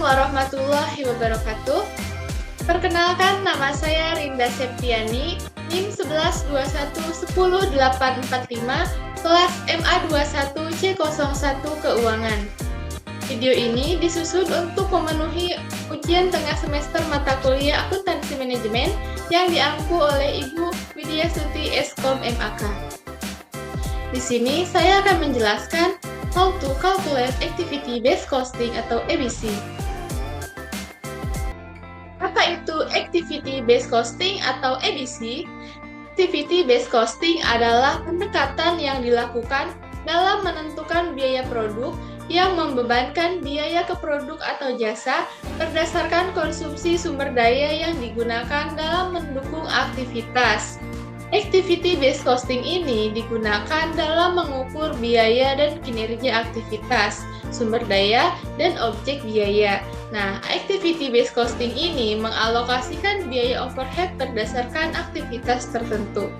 warahmatullahi wabarakatuh. Perkenalkan, nama saya Rinda Septiani, NIM 1121100845, kelas MA21C01 Keuangan. Video ini disusun untuk memenuhi ujian tengah semester mata kuliah Akuntansi Manajemen yang diampu oleh Ibu Widya Stuti Eskom MAK. Di sini saya akan menjelaskan how to calculate activity based costing atau ABC. Apa itu activity based costing atau ABC? Activity based costing adalah pendekatan yang dilakukan dalam menentukan biaya produk yang membebankan biaya ke produk atau jasa berdasarkan konsumsi sumber daya yang digunakan dalam mendukung aktivitas. Activity based costing ini digunakan dalam mengukur biaya dan kinerja aktivitas, sumber daya, dan objek biaya. Nah, activity based costing ini mengalokasikan biaya overhead berdasarkan aktivitas tertentu.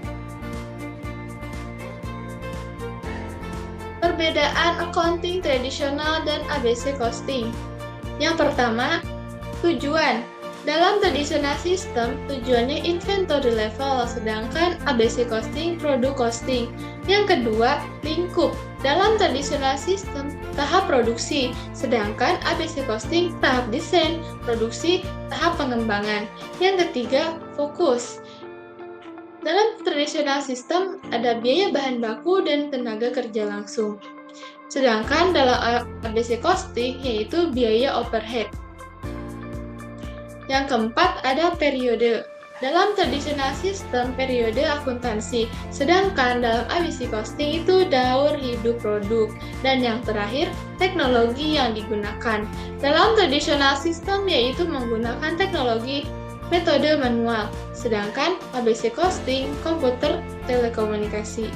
Perbedaan accounting tradisional dan ABC costing. Yang pertama, tujuan. Dalam tradisional sistem, tujuannya inventory level, sedangkan ABC costing produk costing. Yang kedua, lingkup. Dalam tradisional sistem, tahap produksi, sedangkan ABC costing tahap desain, produksi, tahap pengembangan. Yang ketiga, fokus. Dalam tradisional sistem, ada biaya bahan baku dan tenaga kerja langsung. Sedangkan dalam ABC costing, yaitu biaya overhead. Yang keempat, ada periode. Dalam tradisional sistem, periode akuntansi, sedangkan dalam ABC costing itu daur hidup produk. Dan yang terakhir, teknologi yang digunakan. Dalam tradisional sistem, yaitu menggunakan teknologi metode manual, sedangkan ABC costing, komputer telekomunikasi.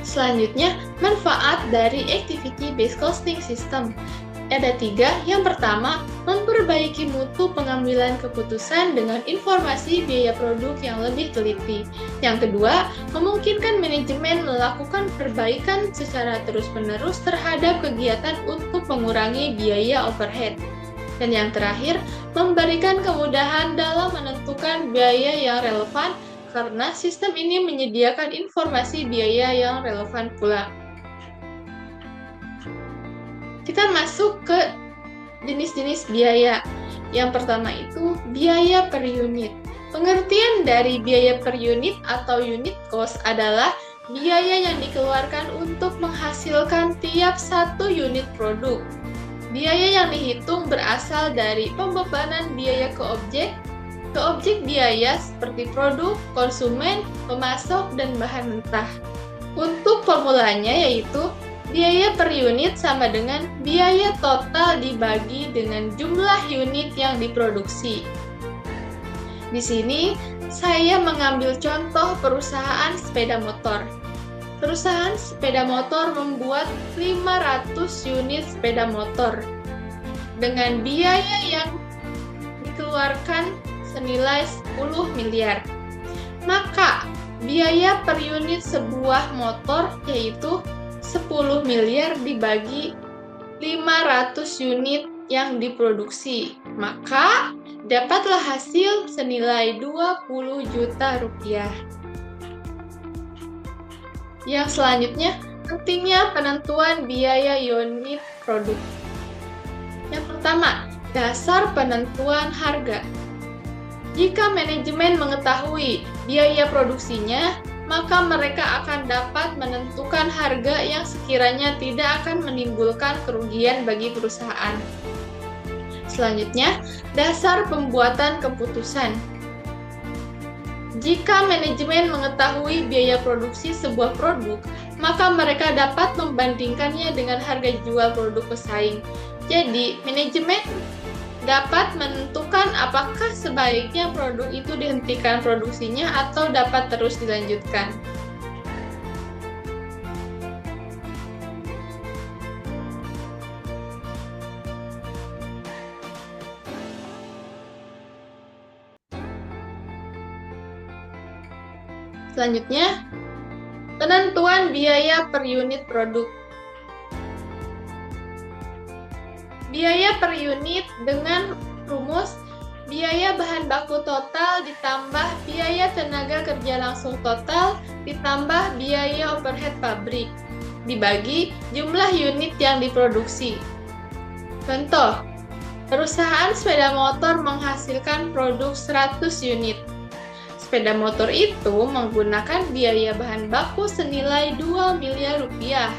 Selanjutnya, manfaat dari activity based costing system. Ada 3. Yang pertama, memperbaiki mutu pengambilan keputusan dengan informasi biaya produk yang lebih teliti. Yang kedua, memungkinkan manajemen melakukan perbaikan secara terus-menerus terhadap kegiatan untuk mengurangi biaya overhead. Dan yang terakhir, memberikan kemudahan dalam menentukan biaya yang relevan karena sistem ini menyediakan informasi biaya yang relevan pula. Kita masuk ke jenis-jenis biaya. Yang pertama itu biaya per unit. Pengertian dari biaya per unit atau unit cost adalah biaya yang dikeluarkan untuk menghasilkan tiap satu unit produk. Biaya yang dihitung berasal dari pembebanan biaya ke objek biaya seperti produk, konsumen, pemasok, dan bahan mentah. Untuk formulanya yaitu biaya per unit sama dengan biaya total dibagi dengan jumlah unit yang diproduksi. Di sini, saya mengambil contoh perusahaan sepeda motor. Perusahaan sepeda motor membuat 500 unit sepeda motor dengan biaya yang dikeluarkan senilai 10 miliar. Maka, biaya per unit sebuah motor yaitu 10 miliar dibagi 500 unit yang diproduksi, maka dapatlah hasil senilai 20 juta rupiah. Yang selanjutnya, pentingnya penentuan biaya unit produk. Yang pertama, dasar penentuan harga. Jika manajemen mengetahui biaya produksinya, maka mereka akan dapat menentukan harga yang sekiranya tidak akan menimbulkan kerugian bagi perusahaan. Selanjutnya, dasar pembuatan keputusan. Jika manajemen mengetahui biaya produksi sebuah produk, maka mereka dapat membandingkannya dengan harga jual produk pesaing. Jadi, manajemen dapat menentukan apakah sebaiknya produk itu dihentikan produksinya atau dapat terus dilanjutkan. Selanjutnya, penentuan biaya per unit produk. biaya per unit dengan rumus biaya bahan baku total ditambah biaya tenaga kerja langsung total ditambah biaya overhead pabrik dibagi jumlah unit yang diproduksi. Contoh, perusahaan sepeda motor menghasilkan produk 100 unit. Sepeda motor itu menggunakan biaya bahan baku senilai 2 miliar rupiah.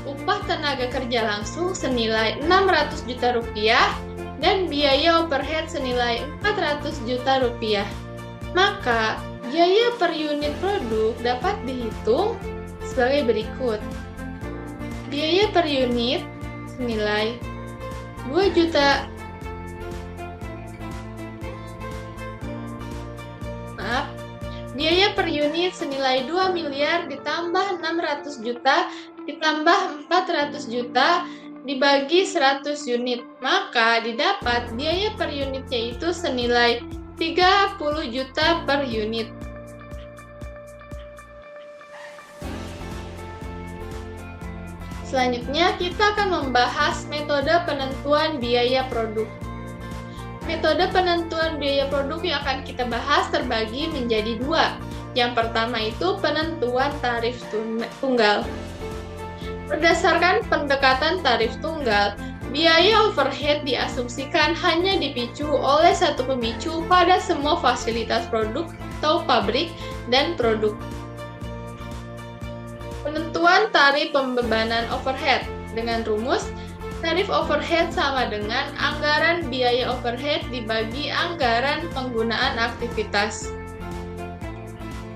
Upah tenaga kerja langsung senilai 600 juta rupiah dan biaya overhead senilai 400 juta rupiah. Maka, biaya per unit produk dapat dihitung sebagai berikut. Biaya per unit senilai 2 juta. Biaya per unit senilai 2 miliar ditambah 600 juta ditambah 400 juta dibagi 100 unit, maka didapat biaya per unitnya itu senilai 30 juta per unit. Selanjutnya, kita akan membahas metode penentuan biaya produk. Metode penentuan biaya produk yang akan kita bahas terbagi menjadi dua. Yang pertama itu penentuan tarif tunggal. Berdasarkan pendekatan tarif tunggal, biaya overhead diasumsikan hanya dipicu oleh satu pemicu pada semua fasilitas produk atau pabrik dan produk. Penentuan tarif pembebanan overhead dengan rumus tarif overhead sama dengan anggaran biaya overhead dibagi anggaran penggunaan aktivitas.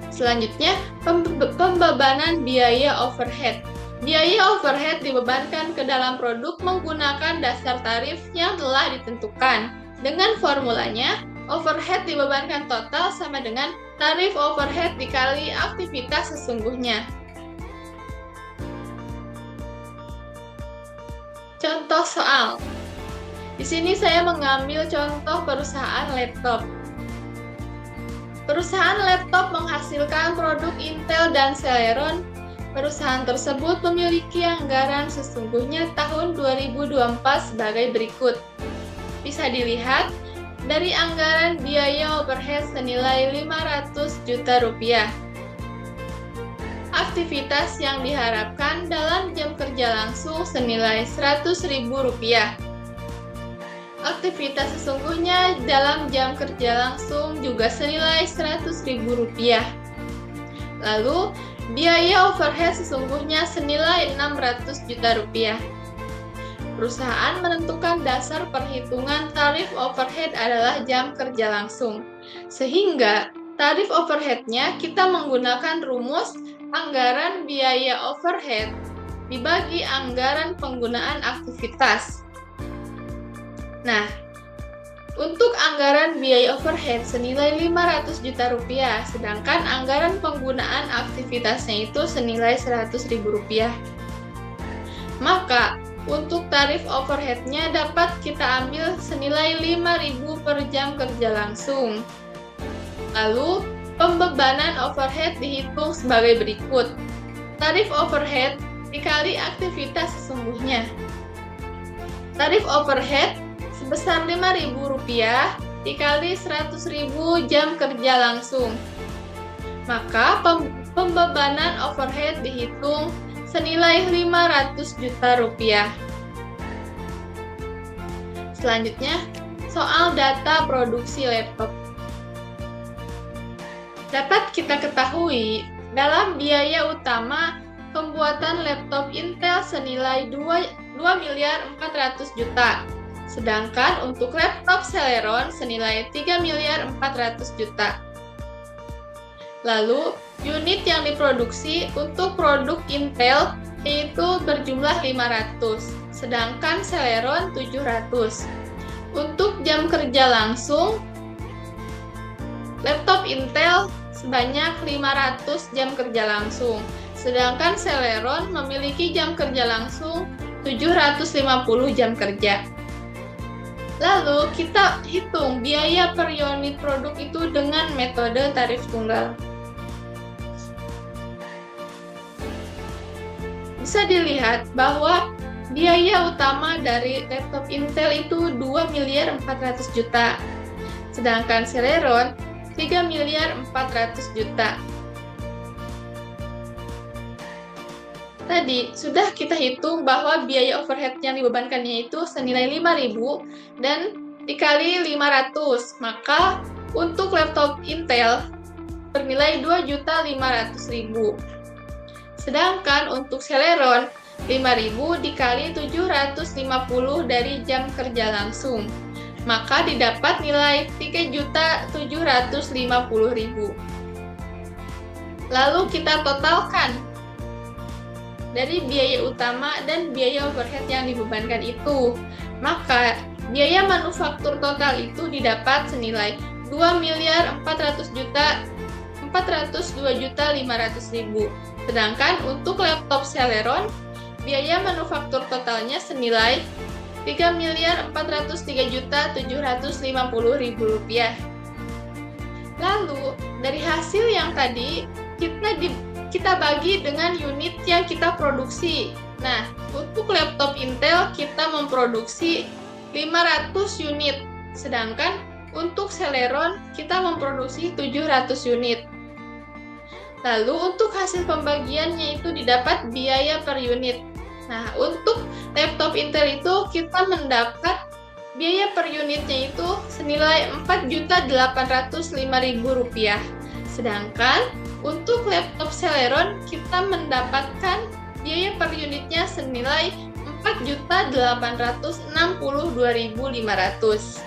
Selanjutnya, pembebanan biaya overhead. Biaya overhead dibebankan ke dalam produk menggunakan dasar tarif yang telah ditentukan. Dengan formulanya, overhead dibebankan total sama dengan tarif overhead dikali aktivitas sesungguhnya. Contoh soal. Di sini saya mengambil contoh perusahaan laptop. Perusahaan laptop menghasilkan produk Intel dan Celeron. Perusahaan tersebut memiliki anggaran sesungguhnya tahun 2024 sebagai berikut. Bisa dilihat dari anggaran biaya overhead senilai 500 juta rupiah. Aktivitas yang diharapkan dalam jam kerja langsung senilai 100.000 rupiah. Aktivitas sesungguhnya dalam jam kerja langsung juga senilai 100.000 rupiah. Lalu, biaya overhead sesungguhnya senilai 600 juta rupiah. Perusahaan menentukan dasar perhitungan tarif overhead adalah jam kerja langsung. Sehingga, tarif overhead-nya kita menggunakan rumus anggaran biaya overhead dibagi anggaran penggunaan aktivitas. Nah, untuk anggaran biaya overhead senilai 500 juta rupiah, sedangkan anggaran penggunaan aktivitasnya itu senilai 100.000 rupiah. Maka, untuk tarif overhead-nya dapat kita ambil senilai 5.000 per jam kerja langsung. Lalu, pembebanan overhead dihitung sebagai berikut. Tarif overhead dikali aktivitas sesungguhnya. Tarif overhead sebesar Rp5.000 dikali 100.000 jam kerja langsung. Maka pembebanan overhead dihitung senilai 500 juta rupiah. Selanjutnya, soal data produksi laptop. Dapat kita ketahui, dalam biaya utama pembuatan laptop Intel senilai 2.400.000 juta. Sedangkan untuk laptop Celeron senilai 3.400.000 juta. Lalu, unit yang diproduksi untuk produk Intel yaitu berjumlah 500, sedangkan Celeron 700. Untuk jam kerja langsung, laptop Intel sebanyak 500 jam kerja langsung, sedangkan Celeron memiliki jam kerja langsung 750 jam kerja. Lalu kita hitung biaya per unit produk itu dengan metode tarif tunggal. Bisa dilihat bahwa biaya utama dari laptop Intel itu 2.400.000.000 juta, sedangkan Celeron 3.400.000.000 juta. Tadi sudah kita hitung bahwa biaya overhead yang dibebankannya itu senilai 5.000 dan dikali 500, maka untuk laptop Intel bernilai 2.500.000. Sedangkan untuk Celeron 5.000 dikali 750 dari jam kerja langsung, maka didapat nilai 3.750.000. Lalu kita totalkan dari biaya utama dan biaya overhead yang dibebankan itu, maka biaya manufaktur total itu didapat senilai 2.402.500.000. Sedangkan untuk laptop Celeron, biaya manufaktur totalnya senilai 3.403.750.000 rupiah. Lalu dari hasil yang tadi kita bagi dengan unit yang kita produksi. Nah, untuk laptop Intel kita memproduksi 500 unit, sedangkan untuk Celeron kita memproduksi 700 unit. Lalu untuk hasil pembagiannya itu didapat biaya per unit. Nah, untuk laptop Intel itu kita mendapat biaya per unitnya itu senilai 4.805.000 rupiah. Sedangkan untuk laptop Celeron kita mendapatkan biaya per unitnya senilai 4.862.500.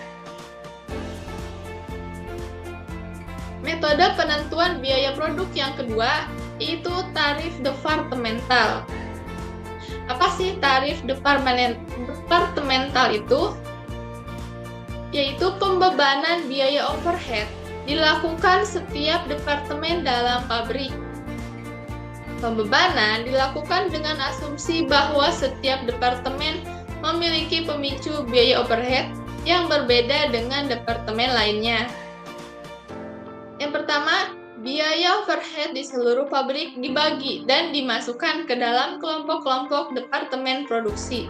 Metode penentuan biaya produk yang kedua yaitu tarif departemental. Apa sih tarif departemental itu? Yaitu pembebanan biaya overhead dilakukan setiap departemen dalam pabrik. Pembebanan dilakukan dengan asumsi bahwa setiap departemen memiliki pemicu biaya overhead yang berbeda dengan departemen lainnya. Yang pertama, biaya overhead di seluruh pabrik dibagi dan dimasukkan ke dalam kelompok-kelompok departemen produksi.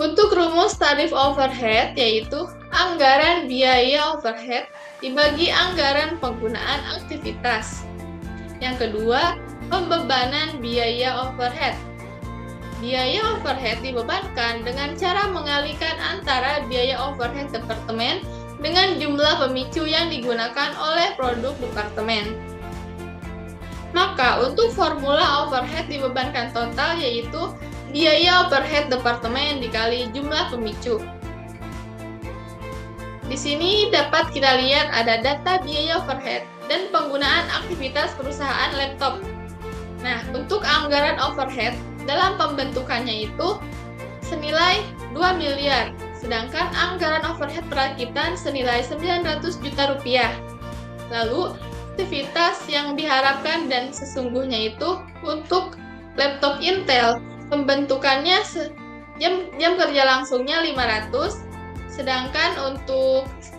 Untuk rumus tarif overhead yaitu anggaran biaya overhead dibagi anggaran penggunaan aktivitas. Yang kedua, pembebanan biaya overhead. Biaya overhead dibebankan dengan cara mengalihkan antara biaya overhead departemen dengan jumlah pemicu yang digunakan oleh produk departemen. Maka untuk formula overhead dibebankan total yaitu biaya overhead departemen dikali jumlah pemicu. Di sini dapat kita lihat ada data biaya overhead dan penggunaan aktivitas perusahaan laptop. Nah, untuk anggaran overhead dalam pembentukannya itu senilai 2 miliar, sedangkan anggaran overhead perakitan senilai 900 juta rupiah. Lalu, aktivitas yang diharapkan dan sesungguhnya itu untuk laptop Intel, pembentukannya jam kerja langsungnya 500, sedangkan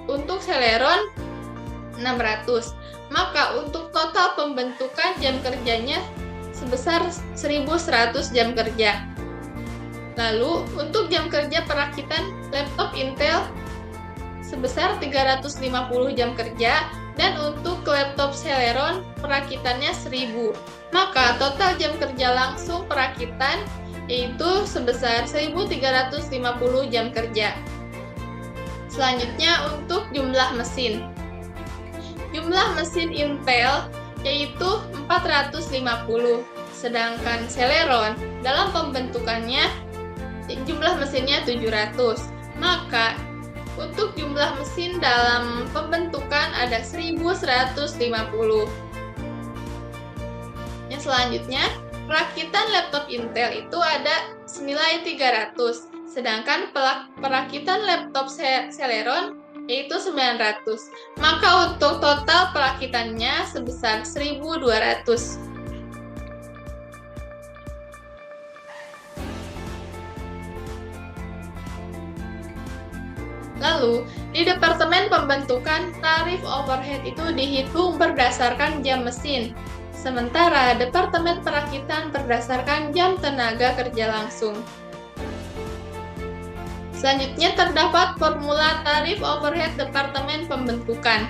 untuk Celeron 600. Maka untuk total pembentukan jam kerjanya sebesar 1.100 jam kerja. Lalu untuk jam kerja perakitan laptop Intel sebesar 350 jam kerja dan untuk laptop Celeron perakitannya 1.000. Maka total jam kerja langsung perakitan yaitu sebesar 1.350 jam kerja. Selanjutnya untuk jumlah mesin. Jumlah mesin Intel yaitu 450, sedangkan Celeron dalam pembentukannya jumlah mesinnya 700. Maka untuk jumlah mesin dalam pembentukan ada 1.150. Yang selanjutnya, perakitan laptop Intel itu ada senilai 300. Sedangkan perakitan laptop Celeron yaitu 900. Maka untuk total perakitannya sebesar 1.200. Lalu, di departemen pembentukan tarif overhead itu dihitung berdasarkan jam mesin. Sementara Departemen Perakitan berdasarkan jam tenaga kerja langsung. Selanjutnya terdapat formula tarif overhead Departemen Pembentukan.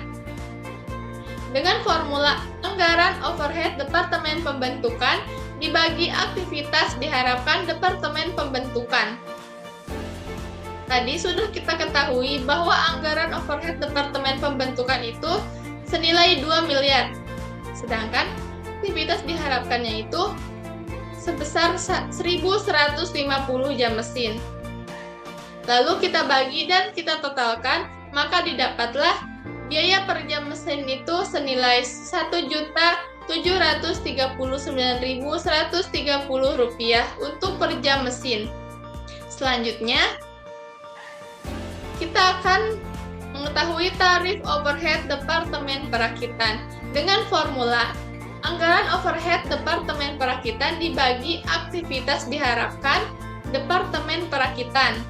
Dengan formula anggaran overhead Departemen Pembentukan dibagi aktivitas diharapkan Departemen Pembentukan. Tadi sudah kita ketahui bahwa anggaran overhead Departemen Pembentukan itu senilai 2 miliar. Sedangkan aktivitas diharapkannya itu sebesar 1.150 jam mesin. Lalu kita bagi dan kita totalkan, maka didapatlah biaya per jam mesin itu senilai Rp1.739.130 untuk per jam mesin. Selanjutnya, kita akan mengetahui tarif overhead Departemen Perakitan dengan formula anggaran overhead Departemen Perakitan dibagi aktivitas diharapkan Departemen Perakitan.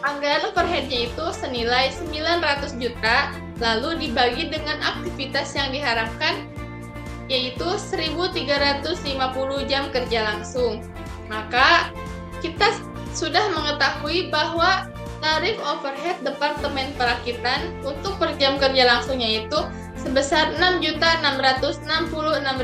Anggaran overheadnya itu senilai 900 juta, lalu dibagi dengan aktivitas yang diharapkan, yaitu 1.350 jam kerja langsung. Maka kita sudah mengetahui bahwa tarif overhead Departemen Perakitan untuk per jam kerja langsungnya itu sebesar Rp6.666.066.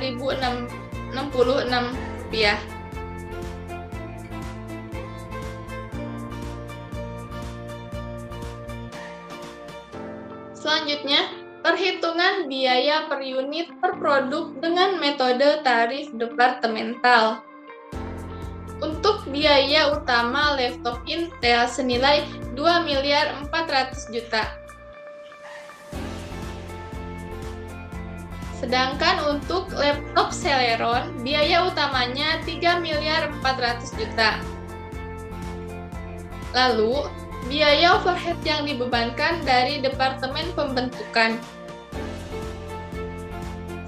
Selanjutnya, perhitungan biaya per unit per produk dengan metode tarif departemental. Untuk biaya utama laptop Intel senilai Rp2.400.000.000. Sedangkan untuk laptop Celeron, biaya utamanya Rp3.400.000.000. Lalu, biaya overhead yang dibebankan dari Departemen Pembentukan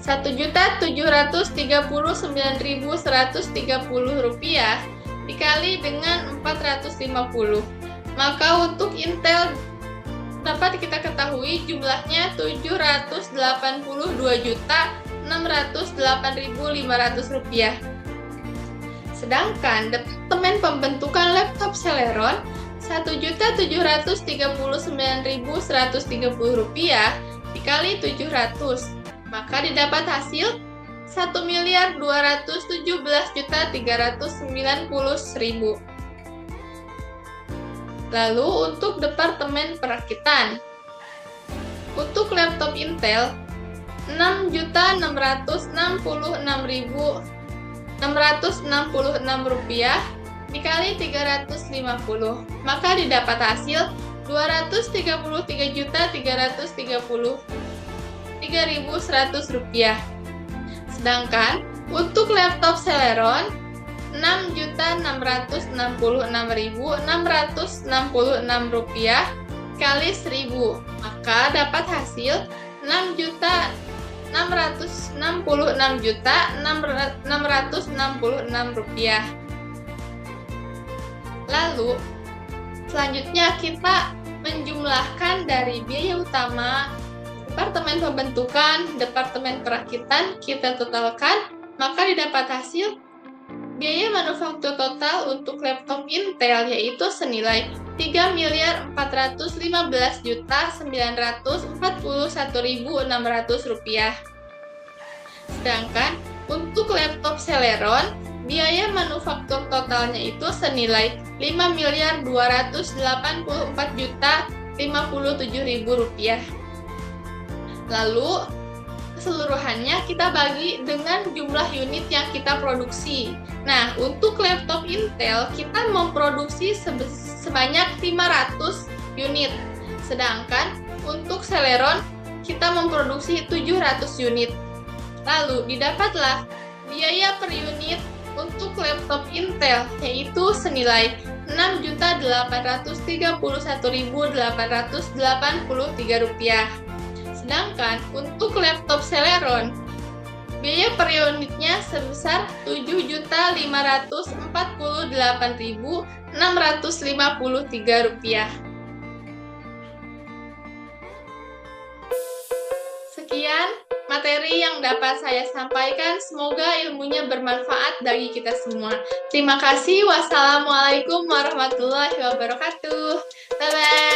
Rp1.739.130 dikali dengan 450. Maka untuk Intel dapat kita ketahui jumlahnya Rp782.608.500. Sedangkan Departemen Pembentukan laptop Celeron Rp1.799.130 dikali 700, maka didapat hasil Rp1.217.390.000. Lalu untuk Departemen Perakitan, untuk laptop Intel Rp6.666.666 dikali 350, maka didapat hasil Rp233.333.100. Sedangkan untuk laptop Celeron Rp6.666.666 kali 1000, maka dapat hasil Rp6.666.666. Lalu, selanjutnya kita menjumlahkan dari biaya utama Departemen Pembentukan, Departemen Perakitan, kita totalkan, maka didapat hasil biaya manufaktur total untuk laptop Intel yaitu senilai Rp3.415.941.600. Sedangkan untuk laptop Celeron, biaya manufaktur totalnya itu senilai Rp5.284.057.000. Lalu, keseluruhannya kita bagi dengan jumlah unit yang kita produksi. Nah, untuk laptop Intel, kita memproduksi sebanyak 500 unit. Sedangkan untuk Celeron, kita memproduksi 700 unit. Lalu, didapatlah biaya per unit untuk laptop Intel, yaitu senilai Rp6.831.883. Sedangkan untuk laptop Celeron, biaya per unitnya sebesar Rp7.548.653. Sekian materi yang dapat saya sampaikan. Semoga ilmunya bermanfaat bagi kita semua. Terima kasih. Wassalamualaikum warahmatullahi wabarakatuh. Bye-bye.